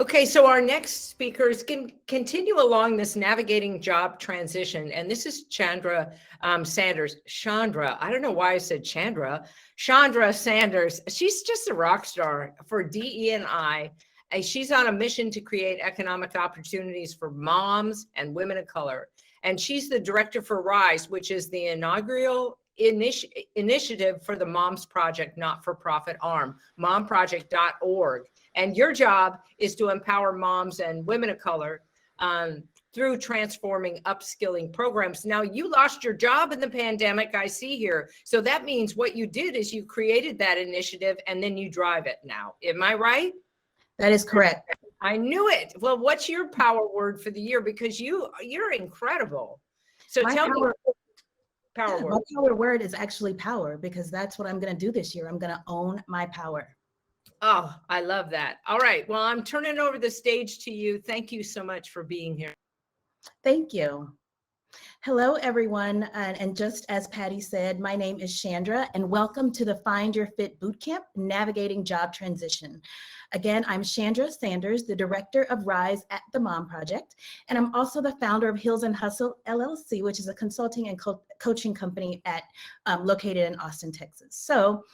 Okay, so our next speakers can continue along this navigating job transition. And this is Chandra Sanders. Chandra, I don't know why I said Chandra. Chandra Sanders, she's just a rock star for DE&I. She's on a mission to create economic opportunities for moms and women of color. And she's the director for RISE, which is the inaugural initiative for the Moms Project not-for-profit arm, momproject.org. And your job is to empower moms and women of color through transforming upskilling programs. Now, you lost your job in the pandemic, I see here. So that means what you did is you created that initiative and then you drive it now. Am I right? That is correct. I knew it. Well, what's your power word for the year? Because you're incredible. So tell me. Power word. My power word is actually power, because that's what I'm going to do this year. I'm going to own my power. Oh, I love that. All right. Well, I'm turning over the stage to you. Thank you so much for being here. Thank you. Hello, everyone. And just as Patty said, my name is Chandra, and welcome to the Find Your Fit Bootcamp, Navigating Job Transition. Again, I'm Chandra Sanders, the director of RISE at the Mom Project, and I'm also the founder of Heels and Hustle LLC, which is a consulting and coaching company located in Austin, Texas. So,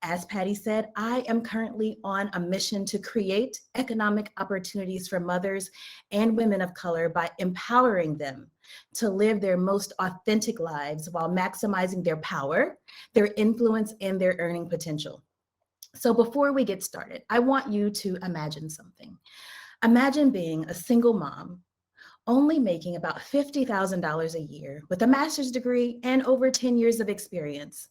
as Patty said, I am currently on a mission to create economic opportunities for mothers and women of color by empowering them to live their most authentic lives while maximizing their power, their influence, and their earning potential. So before we get started, I want you to imagine something. Imagine being a single mom, only making about $50,000 a year with a master's degree and over 10 years of experience.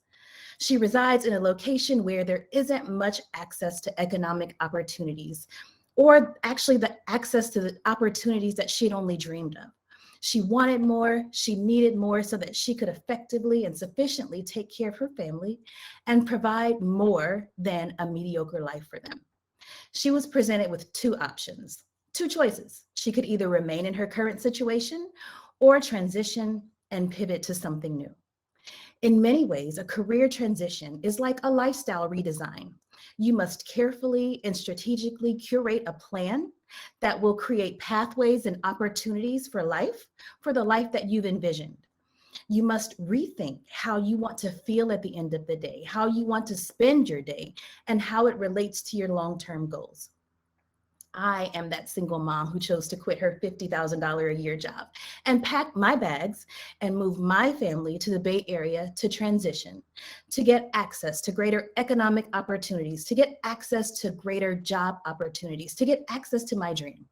She resides in a location where there isn't much access to economic opportunities, or actually the access to the opportunities that she'd only dreamed of. She wanted more, she needed more so that she could effectively and sufficiently take care of her family and provide more than a mediocre life for them. She was presented with two options, two choices. She could either remain in her current situation or transition and pivot to something new. In many ways, a career transition is like a lifestyle redesign. You must carefully and strategically curate a plan that will create pathways and opportunities for the life that you've envisioned. You must rethink how you want to feel at the end of the day, how you want to spend your day, and how it relates to your long-term goals. I am that single mom who chose to quit her $50,000 a year job and pack my bags and move my family to the Bay Area to transition, to get access to greater economic opportunities, to get access to greater job opportunities, to get access to my dream.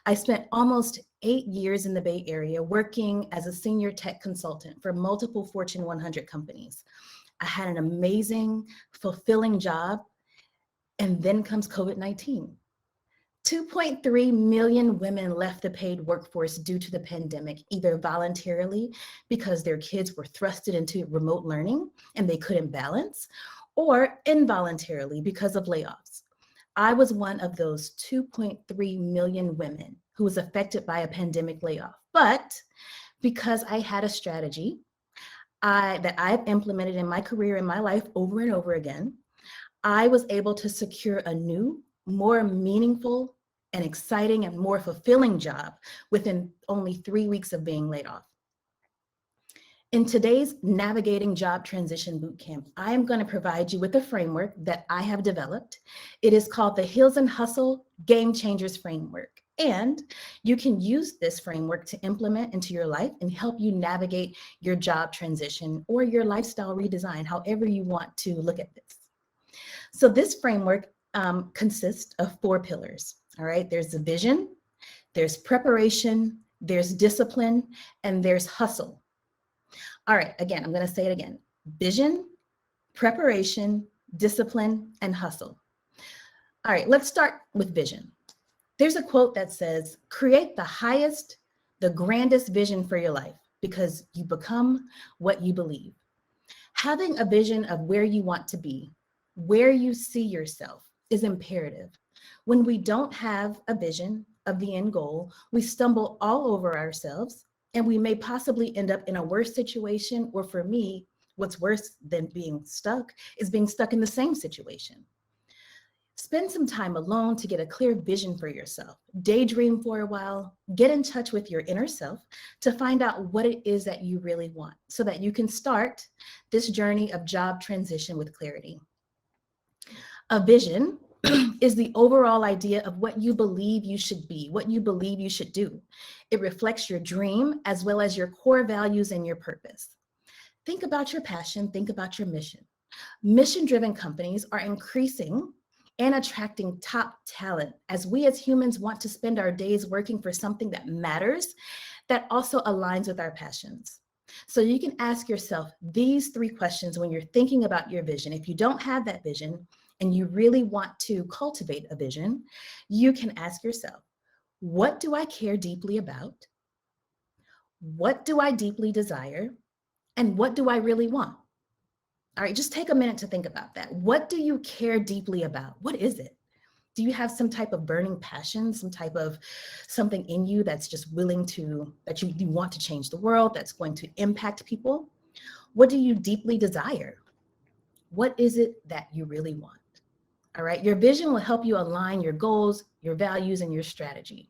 I spent almost 8 years in the Bay Area working as a senior tech consultant for multiple Fortune 100 companies. I had an amazing, fulfilling job, and then comes COVID-19. 2.3 million women left the paid workforce due to the pandemic, either voluntarily because their kids were thrusted into remote learning and they couldn't balance, or involuntarily because of layoffs. I was one of those 2.3 million women who was affected by a pandemic layoff. But because I had a strategy that I've implemented in my career, in my life over and over again, I was able to secure a new, more meaningful and exciting and more fulfilling job within only 3 weeks of being laid off. In today's Navigating Job Transition Bootcamp, I am going to provide you with a framework that I have developed. It is called the Heels and Hustle Game Changers Framework. And you can use this framework to implement into your life and help you navigate your job transition or your lifestyle redesign, however you want to look at this. So this framework consists of 4 pillars. All right, there's the vision, there's preparation, there's discipline, and there's hustle. All right, again, I'm going to say it again. Vision, preparation, discipline, and hustle. All right, let's start with vision. There's a quote that says, create the highest, the grandest vision for your life because you become what you believe. Having a vision of where you want to be, where you see yourself is imperative. When we don't have a vision of the end goal, we stumble all over ourselves and we may possibly end up in a worse situation, or for me, what's worse than being stuck is being stuck in the same situation. Spend some time alone to get a clear vision for yourself. Daydream for a while, get in touch with your inner self to find out what it is that you really want so that you can start this journey of job transition with clarity. A vision is the overall idea of what you believe you should be, what you believe you should do. It reflects your dream as well as your core values and your purpose. Think about your passion, think about your mission. Mission-driven companies are increasing and attracting top talent as we as humans want to spend our days working for something that matters, that also aligns with our passions. So you can ask yourself these 3 questions when you're thinking about your vision. If you don't have that vision and you really want to cultivate a vision, you can ask yourself, what do I care deeply about? What do I deeply desire? And what do I really want? All right, just take a minute to think about that. What do you care deeply about? What is it? Do you have some type of burning passion, some type of something in you that's just willing to, that you want to change the world, that's going to impact people? What do you deeply desire? What is it that you really want? All right, your vision will help you align your goals, your values, and your strategy.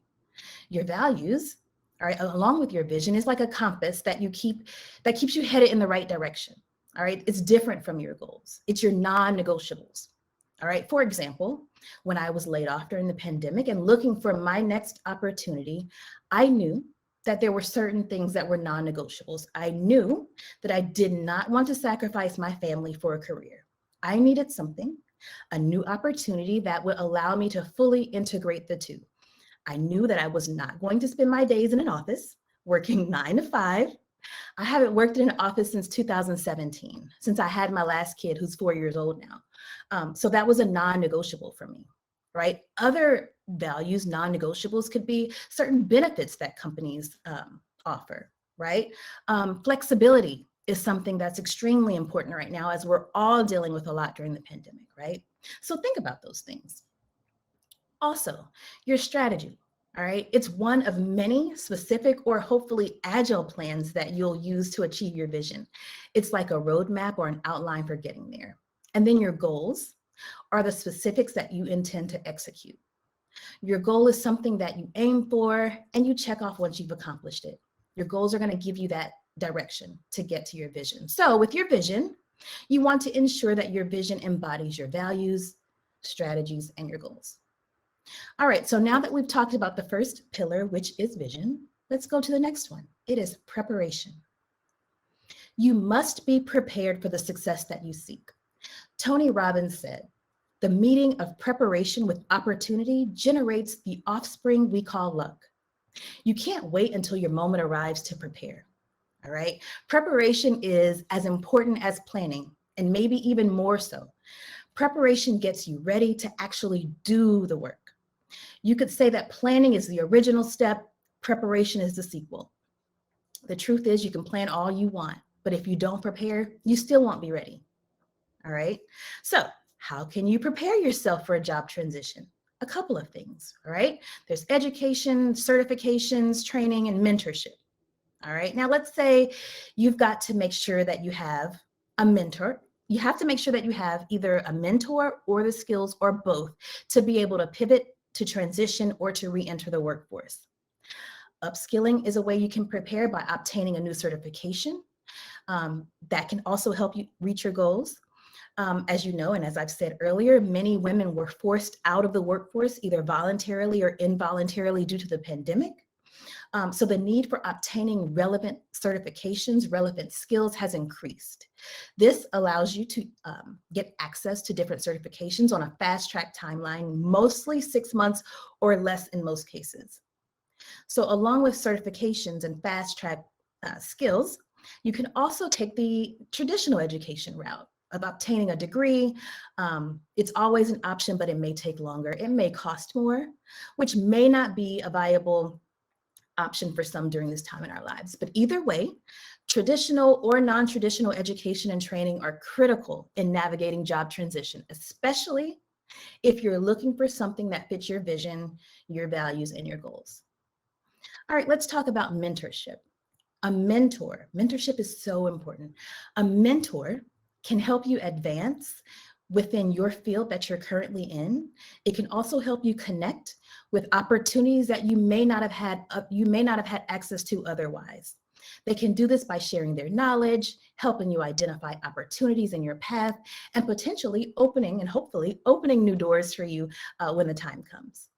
Your values, all right, along with your vision, is like a compass that keeps you headed in the right direction. All right, it's different from your goals. It's your non-negotiables. All right, for example, when I was laid off during the pandemic and looking for my next opportunity, I knew that there were certain things that were non-negotiables. I knew that I did not want to sacrifice my family for a career. I needed something, a new opportunity that would allow me to fully integrate the two. I knew that I was not going to spend my days in an office working 9 to 5. I haven't worked in an office since 2017, since I had my last kid who's 4 years old now. So that was a non-negotiable for me, right? Other values, non-negotiables, could be certain benefits that companies offer, right? Flexibility is something that's extremely important right now as we're all dealing with a lot during the pandemic, right? So think about those things. Also, your strategy, all right? It's one of many specific or hopefully agile plans that you'll use to achieve your vision. It's like a roadmap or an outline for getting there. And then your goals are the specifics that you intend to execute. Your goal is something that you aim for and you check off once you've accomplished it. Your goals are going to give you that direction to get to your vision. So with your vision, you want to ensure that your vision embodies your values, strategies, and your goals. All right, so now that we've talked about the first pillar, which is vision, let's go to the next one. It is preparation. You must be prepared for the success that you seek. Tony Robbins said, the meeting of preparation with opportunity generates the offspring we call luck. You can't wait until your moment arrives to prepare, all right? Preparation is as important as planning, and maybe even more so. Preparation gets you ready to actually do the work. You could say that planning is the original step, preparation is the sequel. The truth is you can plan all you want, but if you don't prepare, you still won't be ready. All right. So how can you prepare yourself for a job transition? A couple of things. All right. There's education, certifications, training, and mentorship. All right. Now let's say you've got to make sure that you have a mentor. You have to make sure that you have either a mentor or the skills or both to be able to pivot, to transition, or to re-enter the workforce. Upskilling is a way you can prepare by obtaining a new certification that can also help you reach your goals. As you know, and as I've said earlier, many women were forced out of the workforce, either voluntarily or involuntarily due to the pandemic. So the need for obtaining relevant certifications, relevant skills has increased. This allows you to get access to different certifications on a fast track timeline, mostly 6 months or less in most cases. So along with certifications and fast track skills, you can also take the traditional education route of obtaining a degree. It's always an option, but it may take longer. It may cost more, which may not be a viable option for some during this time in our lives. But either way, traditional or non-traditional education and training are critical in navigating job transition, especially if you're looking for something that fits your vision, your values, and your goals. All right, let's talk about mentorship. A mentor, mentorship is so important. A mentor can help you advance within your field that you're currently in. It can also help you connect with opportunities that you may not have had access to otherwise. They can do this by sharing their knowledge, helping you identify opportunities in your path, and potentially opening and hopefully opening new doors for you when the time comes.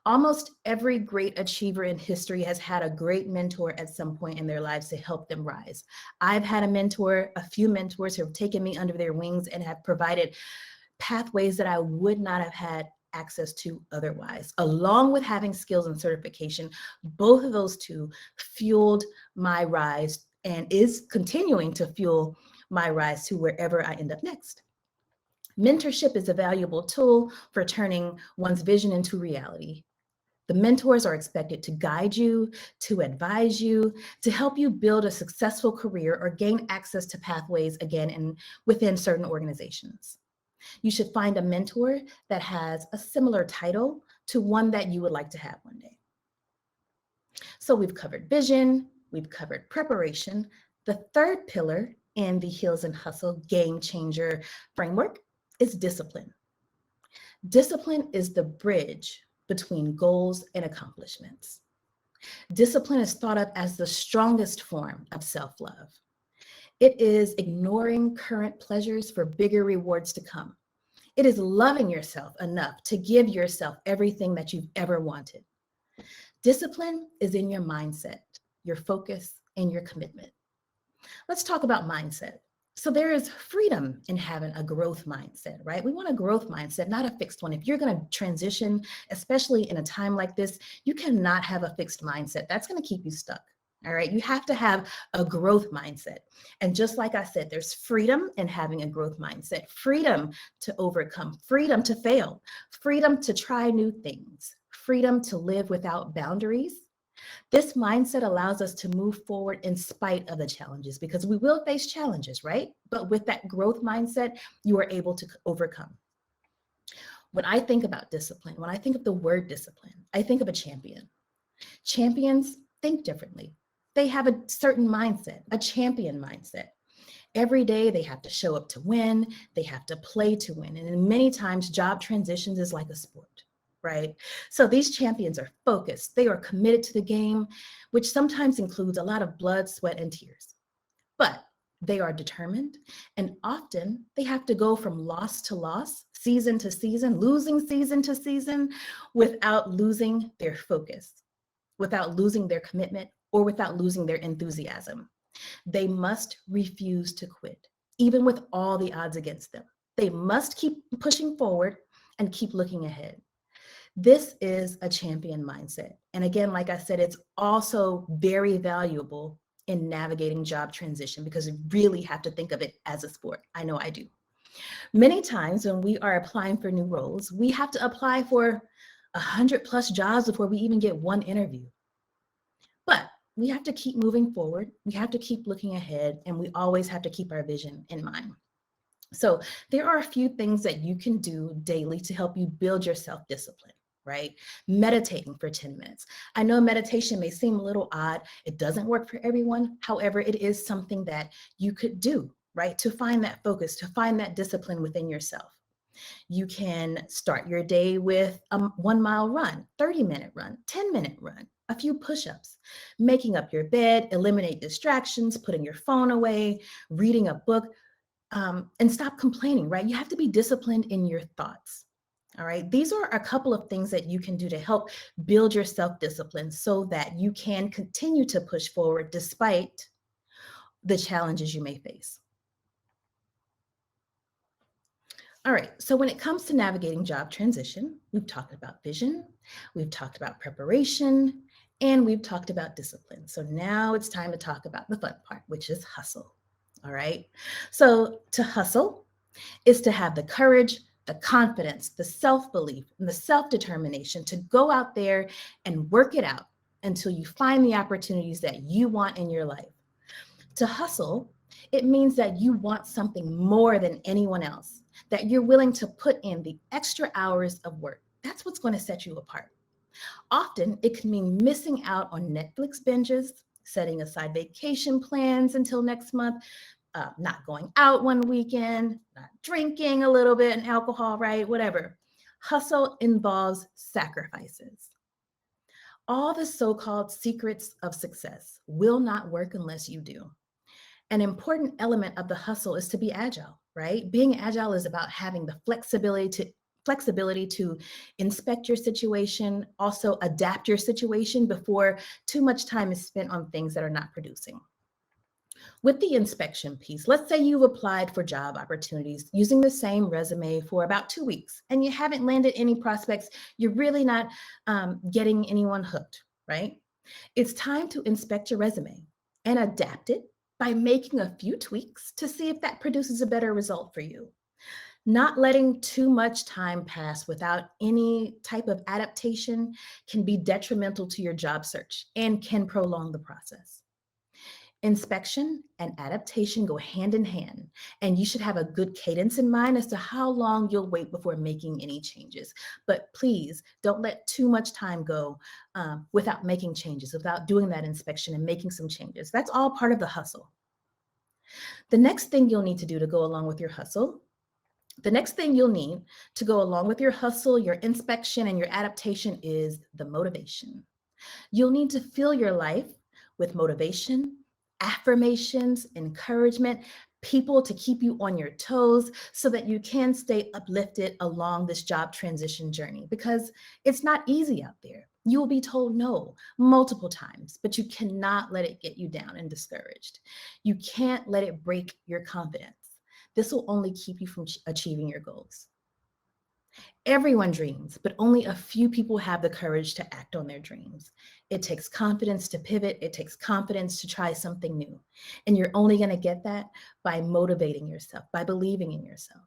Almost every great achiever in history has had a great mentor at some point in their lives to help them rise. I've had a few mentors who have taken me under their wings and have provided pathways that I would not have had access to otherwise. Along with having skills and certification, both of those two fueled my rise and is continuing to fuel my rise to wherever I end up next. Mentorship is a valuable tool for turning one's vision into reality. The mentors are expected to guide you, to advise you, to help you build a successful career or gain access to pathways again and within certain organizations. You should find a mentor that has a similar title to one that you would like to have one day. So we've covered vision, we've covered preparation. The third pillar in the Heels and Hustle game changer framework is discipline. Discipline is the bridge between goals and accomplishments. Discipline is thought of as the strongest form of self-love. It is ignoring current pleasures for bigger rewards to come. It is loving yourself enough to give yourself everything that you've ever wanted. Discipline is in your mindset, your focus, and your commitment. Let's talk about mindset. So there is freedom in having a growth mindset, right? We want a growth mindset, not a fixed one. If you're going to transition, especially in a time like this, you cannot have a fixed mindset. That's going to keep you stuck. All right. You have to have a growth mindset. And just like I said, there's freedom in having a growth mindset, freedom to overcome, freedom to fail, freedom to try new things, freedom to live without boundaries. This mindset allows us to move forward in spite of the challenges, because we will face challenges, right? But with that growth mindset, you are able to overcome. When I think about discipline, when I think of the word discipline, I think of a champion. Champions think differently. They have a certain mindset, a champion mindset. Every day they have to show up to win, they have to play to win. And many times job transitions is like a sport. Right? So these champions are focused. They are committed to the game, which sometimes includes a lot of blood, sweat, and tears. But they are determined, and often they have to go from loss to loss, season to season, losing season to season, without losing their focus, without losing their commitment, or without losing their enthusiasm. They must refuse to quit, even with all the odds against them. They must keep pushing forward and keep looking ahead. This is a champion mindset. And again, like I said, it's also very valuable in navigating job transition, because you really have to think of it as a sport. I know I do. Many times when we are applying for new roles, we have to apply for 100+ jobs before we even get one interview. But we have to keep moving forward. We have to keep looking ahead, and we always have to keep our vision in mind. So there are a few things that you can do daily to help you build your self-discipline. Right? Meditating for 10 minutes. I know meditation may seem a little odd. It doesn't work for everyone. However, it is something that you could do, right? To find that focus, to find that discipline within yourself. You can start your day with a 1-mile run, 30-minute run, 10-minute run, a few push-ups, making up your bed, eliminate distractions, putting your phone away, reading a book, and stop complaining, right? You have to be disciplined in your thoughts. All right, these are a couple of things that you can do to help build your self-discipline so that you can continue to push forward despite the challenges you may face. All right, so when it comes to navigating job transition, we've talked about vision, we've talked about preparation, and we've talked about discipline. So now it's time to talk about the fun part, which is hustle. All right, so to hustle is to have the courage, the confidence, the self-belief, and the self-determination to go out there and work it out until you find the opportunities that you want in your life. To hustle, it means that you want something more than anyone else, that you're willing to put in the extra hours of work. That's what's going to set you apart. Often, it can mean missing out on Netflix binges, setting aside vacation plans until next month, not going out one weekend, not drinking a little bit and alcohol, right? Whatever. Hustle involves sacrifices. All the so-called secrets of success will not work unless you do. An important element of the hustle is to be agile, right? Being agile is about having the flexibility to inspect your situation, also adapt your situation before too much time is spent on things that are not producing. With the inspection piece, let's say you've applied for job opportunities using the same resume for about 2 weeks and you haven't landed any prospects, you're really not getting anyone hooked, right? It's time to inspect your resume and adapt it by making a few tweaks to see if that produces a better result for you. Not letting too much time pass without any type of adaptation can be detrimental to your job search and can prolong the process. Inspection and adaptation go hand in hand, and you should have a good cadence in mind as to how long you'll wait before making any changes. But please don't let too much time go without making changes, without doing that inspection and making some changes. That's all part of the hustle. The next thing you'll need to do to go along with your hustle, your inspection, and your adaptation is the motivation. You'll need to fill your life with motivation, affirmations, encouragement, people to keep you on your toes so that you can stay uplifted along this job transition journey, because it's not easy out there. You will be told no multiple times, but you cannot let it get you down and discouraged. You can't let it break your confidence. This will only keep you from achieving your goals. Everyone dreams, but only a few people have the courage to act on their dreams. It takes confidence to pivot. It takes confidence to try something new. And you're only going to get that by motivating yourself, by believing in yourself.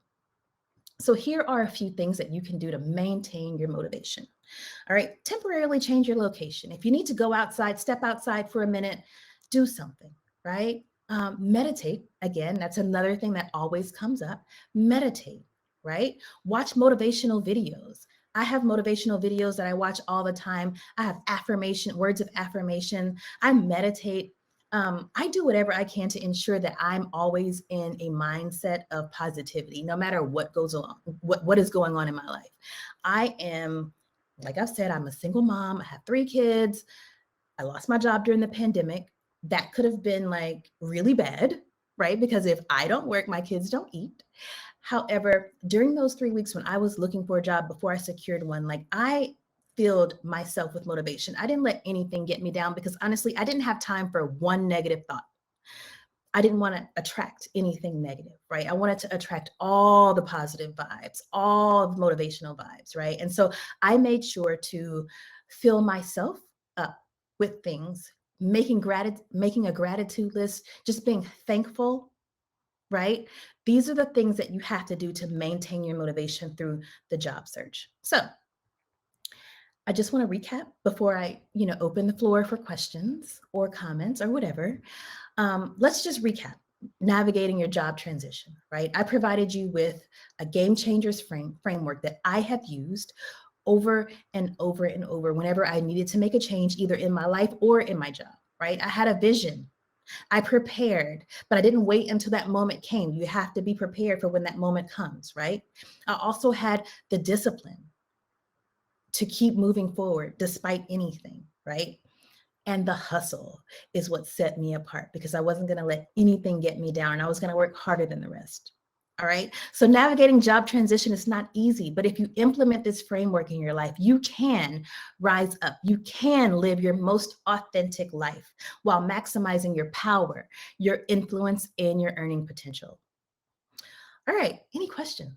So here are a few things that you can do to maintain your motivation. All right, temporarily change your location. If you need to go outside, step outside for a minute, do something, right? Meditate. Again, that's another thing that always comes up. Meditate. Right? Watch motivational videos. I have motivational videos that I watch all the time. I have words of affirmation. I meditate. I do whatever I can to ensure that I'm always in a mindset of positivity, no matter what goes along, what is going on in my life. I am, like I've said, I'm a single mom. I have 3 kids. I lost my job during the pandemic. That could have been like really bad, right? Because if I don't work, my kids don't eat. However, during those 3 weeks when I was looking for a job before I secured one, like I filled myself with motivation. I didn't let anything get me down because honestly, I didn't have time for one negative thought. I didn't want to attract anything negative, right? I wanted to attract all the positive vibes, all the motivational vibes, right? And so I made sure to fill myself up with things, making a gratitude list, just being thankful, right? These are the things that you have to do to maintain your motivation through the job search. So I just want to recap before I, open the floor for questions or comments or whatever. Let's just recap navigating your job transition, right? I provided you with a game changers framework that I have used over and over and over whenever I needed to make a change, either in my life or in my job, right? I had a vision. I prepared, but I didn't wait until that moment came. You have to be prepared for when that moment comes, right? I also had the discipline to keep moving forward despite anything, right? And the hustle is what set me apart because I wasn't going to let anything get me down. I was going to work harder than the rest. All right. So navigating job transition is not easy, but if you implement this framework in your life, you can rise up. You can live your most authentic life while maximizing your power, your influence, and your earning potential. All right. Any questions?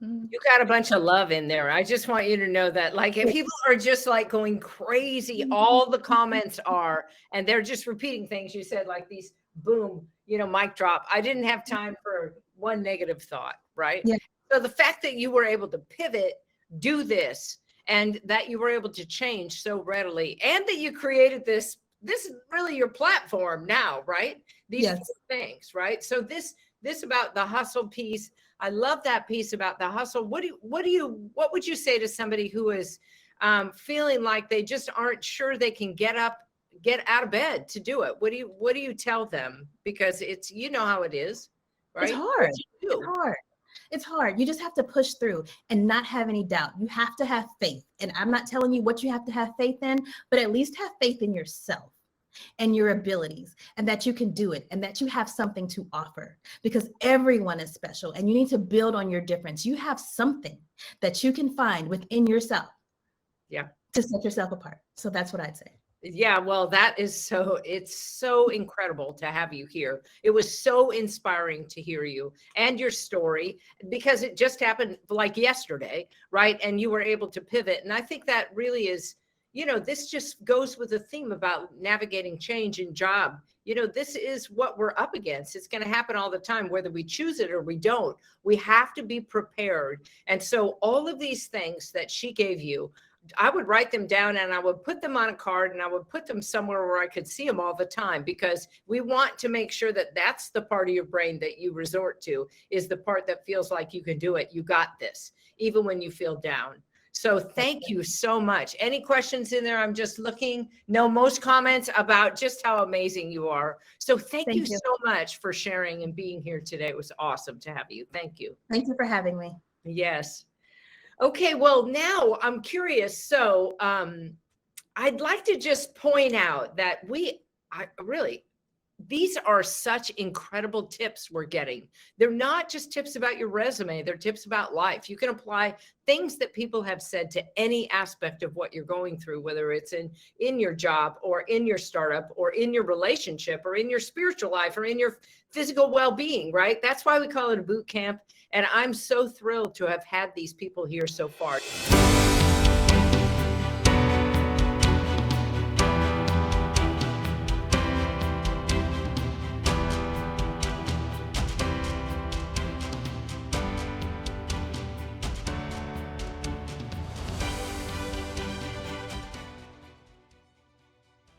You got a bunch of love in there. I just want you to know that, like, if people are just like going crazy, all the comments are, and they're just repeating things you said, like these boom, mic drop. I didn't have time for one negative thought, right? Yeah. So the fact that you were able to pivot, do this, and that you were able to change so readily, and that you created this is really your platform now, right? These Yes. 4 things, right? So this about the hustle piece, I love that piece about the hustle. What would you say to somebody who is feeling like they just aren't sure they can get out of bed to do it? What do you tell them? Because it's, you know how it is, right? It's hard. It's hard. It's hard. You just have to push through and not have any doubt. You have to have faith. And I'm not telling you what you have to have faith in, but at least have faith in yourself and your abilities, and that you can do it, and that you have something to offer, because everyone is special and you need to build on your difference. You have something that you can find within yourself, to set yourself apart. So that's what I'd say. Yeah, well, it's so incredible to have you here. It was so inspiring to hear you and your story, because it just happened like yesterday, right? And you were able to pivot. And I think that really is, this just goes with the theme about navigating change in job. This is what we're up against. It's going to happen all the time, whether we choose it or we don't. We have to be prepared. And so all of these things that she gave you, I would write them down and I would put them on a card and I would put them somewhere where I could see them all the time, because we want to make sure that that's the part of your brain that you resort to, is the part that feels like you can do it. You got this, even when you feel down. So thank you so much. Any questions in there? I'm just looking. No, most comments about just how amazing you are. So thank you so much for sharing and being here today. It was awesome to have you. Thank you. Thank you for having me. Yes. Okay, well, now I'm curious. So I'd like to just point out that these are such incredible tips we're getting. They're not just tips about your resume, they're tips about life. You can apply things that people have said to any aspect of what you're going through, whether it's in your job or in your startup or in your relationship or in your spiritual life or in your physical well-being, right? That's why we call it a boot camp. And I'm so thrilled to have had these people here so far.